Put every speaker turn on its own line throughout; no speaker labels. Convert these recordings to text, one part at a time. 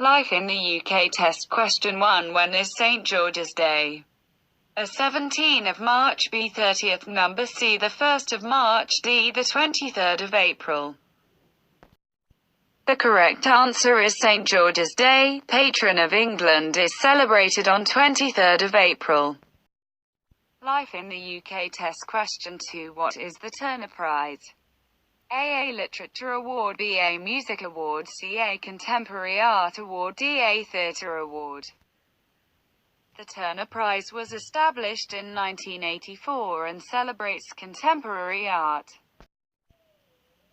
Life in the UK test question 1. When is St. George's Day? A. 17 of March, B. 30th number, C. the 1st of March, D. the 23rd of April. The correct answer is St. George's Day. Patron of England is celebrated on 23rd of April. Life in the UK test question 2. What is the Turner Prize? A. Literature Award, B. A. Music Award, C. A. Contemporary Art Award, D. A. Theatre Award. The Turner Prize was established in 1984 and celebrates contemporary art.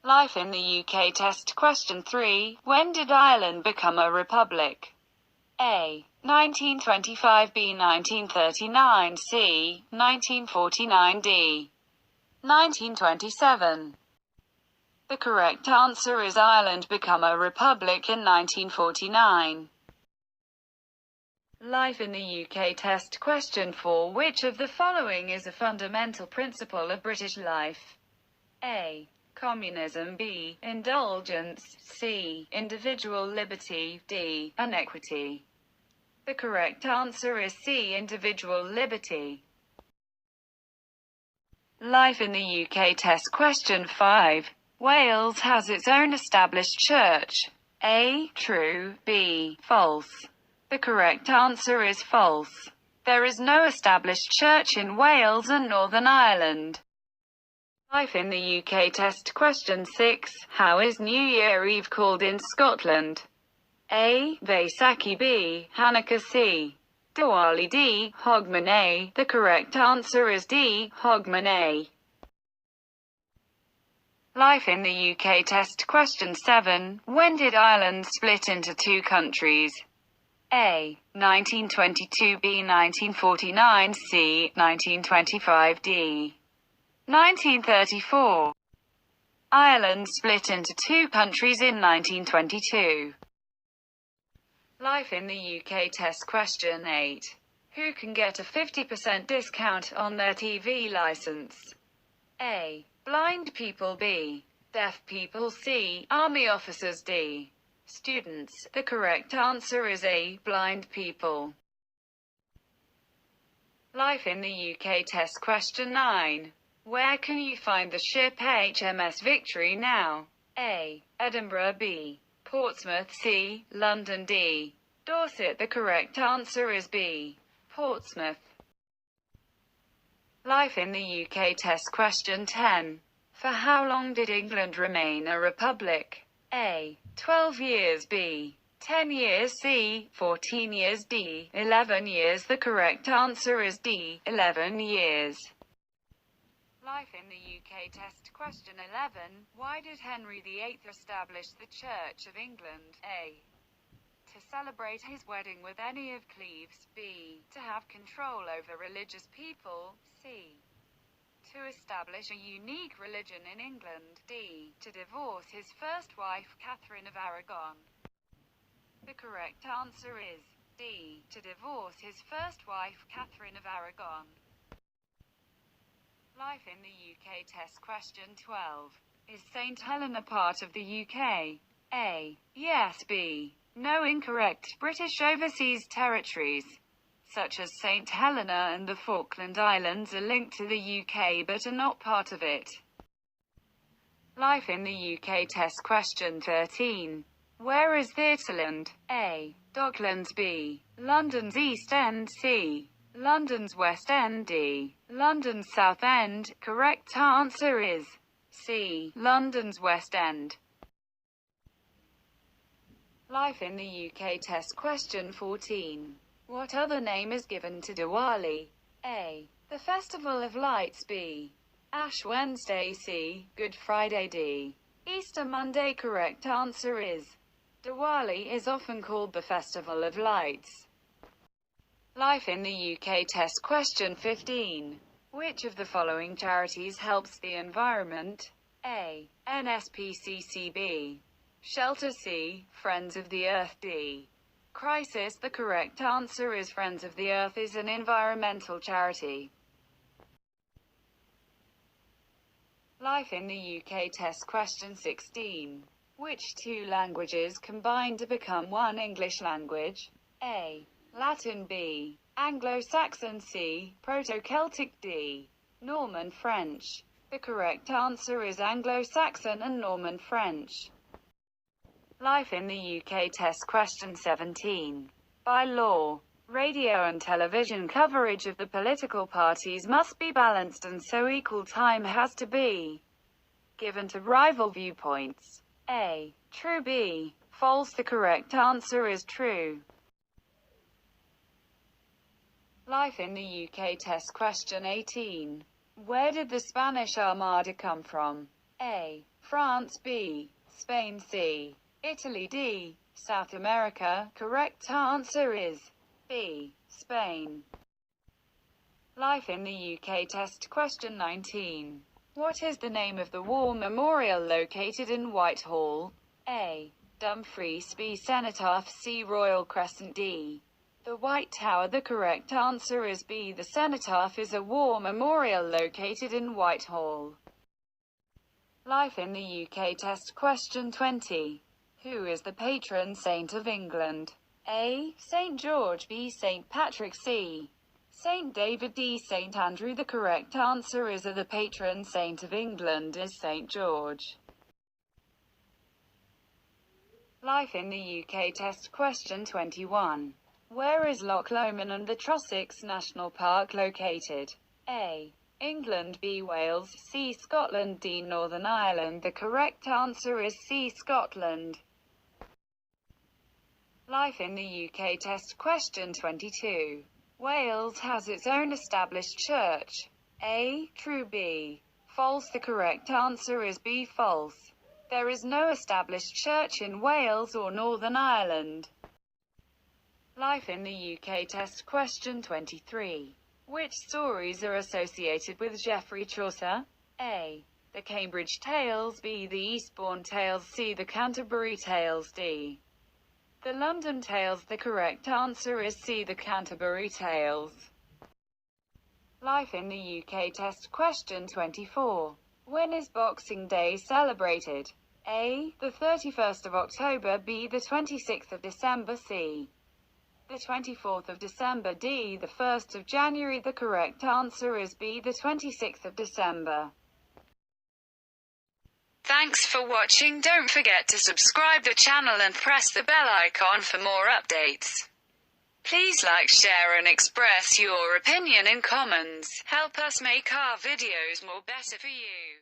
Life in the UK test question 3. When did Ireland become a republic? A. 1925, B. 1939, C. 1949, D. 1927. The correct answer is Ireland became a republic in 1949. Life in the UK test question 4. Which of the following is a fundamental principle of British life? A. Communism, B. Indulgence, C. Individual liberty, D. Inequity. The correct answer is C. Individual liberty. Life in the UK test question 5. Wales has its own established church. A. True, B. False. The correct answer is false. There is no established church in Wales and Northern Ireland. Life in the UK test question 6. How is New Year Eve called in Scotland? A. Vaisakhi, B. Hanukkah, C. Diwali, D. Hogmanay. The correct answer is D. Hogmanay. Life in the UK test question 7. When did Ireland split into two countries? A. 1922, B. 1949, C. 1925, D. 1934. Ireland split into two countries in 1922. Life in the UK test question 8. Who can get a 50% discount on their TV license? A. Blind people, B. Deaf people, C. Army officers, D. Students. The correct answer is A. Blind people. Life in the UK test question 9. Where can you find the ship HMS Victory now? A. Edinburgh, B. Portsmouth, C. London, D. Dorset. The correct answer is B. Portsmouth. Life in the UK test question 10. For how long did England remain a republic? A. 12 years, B. 10 years, C. 14 years, D. 11 years. The correct answer is D. 11 years. Life in the UK test question 11. Why did Henry VIII establish the Church of England? A. To celebrate his wedding with Anne of Cleves. B. To have control over religious people. C. To establish a unique religion in England. D. To divorce his first wife, Catherine of Aragon. The correct answer is D. To divorce his first wife, Catherine of Aragon. Life in the UK test question 12. Is St. Helena part of the UK? A. Yes, B. No, incorrect. British Overseas Territories, such as St. Helena and the Falkland Islands, are linked to the UK but are not part of it. Life in the UK test question 13. Where is Theatreland? A. Docklands, B. London's East End, C. London's West End, D. London's South End. Correct answer is C. London's West End. Life in the UK test question 14. What other name is given to Diwali? A. The Festival of Lights, B. Ash Wednesday, C. Good Friday, D. Easter Monday. Correct answer is Diwali is often called the Festival of Lights. Life in the UK test question 15. Which of the following charities helps the environment? A. NSPCC, B. Shelter, C. Friends of the Earth, D. Crisis. The correct answer is Friends of the Earth is an environmental charity. Life in the UK test question 16. Which two languages combine to become one English language? A. Latin. B. Anglo-Saxon. C. Proto-Celtic. D. Norman French. The correct answer is Anglo-Saxon and Norman French. Life in the UK test question 17. By law, radio and television coverage of the political parties must be balanced, and so equal time has to be given to rival viewpoints. A. True. B. False. The correct answer is true. Life in the UK test question 18. Where did the Spanish Armada come from? A. France. B. Spain. C. Italy. D. South America. Correct answer is B. Spain. Life in the UK test question 19. What is the name of the war memorial located in Whitehall? A. Dumfries. B. Cenotaph. C. Royal Crescent. D. The White Tower. The correct answer is B. The Cenotaph is a war memorial located in Whitehall. Life in the UK test question 20. Who is the patron saint of England? A. St. George. B. St. Patrick. C. St. David. D. St. Andrew. The correct answer is the patron saint of England is St. George. Life in the UK test question 21. Where is Loch Lomond and the Trossachs National Park located? A. England. B. Wales. C. Scotland. D. Northern Ireland. The correct answer is C. Scotland. Life in the UK test question 22. Wales has its own established church. A. True. B. False. The correct answer is B. False. There is no established church in Wales or Northern Ireland. Life in the UK test question 23. Which stories are associated with Geoffrey Chaucer? A. The Cambridge Tales. B. The Eastbourne Tales. C. The Canterbury Tales. D. The London Tales. The correct answer is C. The Canterbury Tales. Life in the UK test question 24. When is Boxing Day celebrated? A. The 31st of October. B. The 26th of December. C. The 24th of December. D. The 1st of January. The correct answer is B. The 26th of December. Thanks for watching. Don't forget to subscribe the channel and press the bell icon for more updates. Please like, share and express your opinion in comments. Help us make our videos more better for you.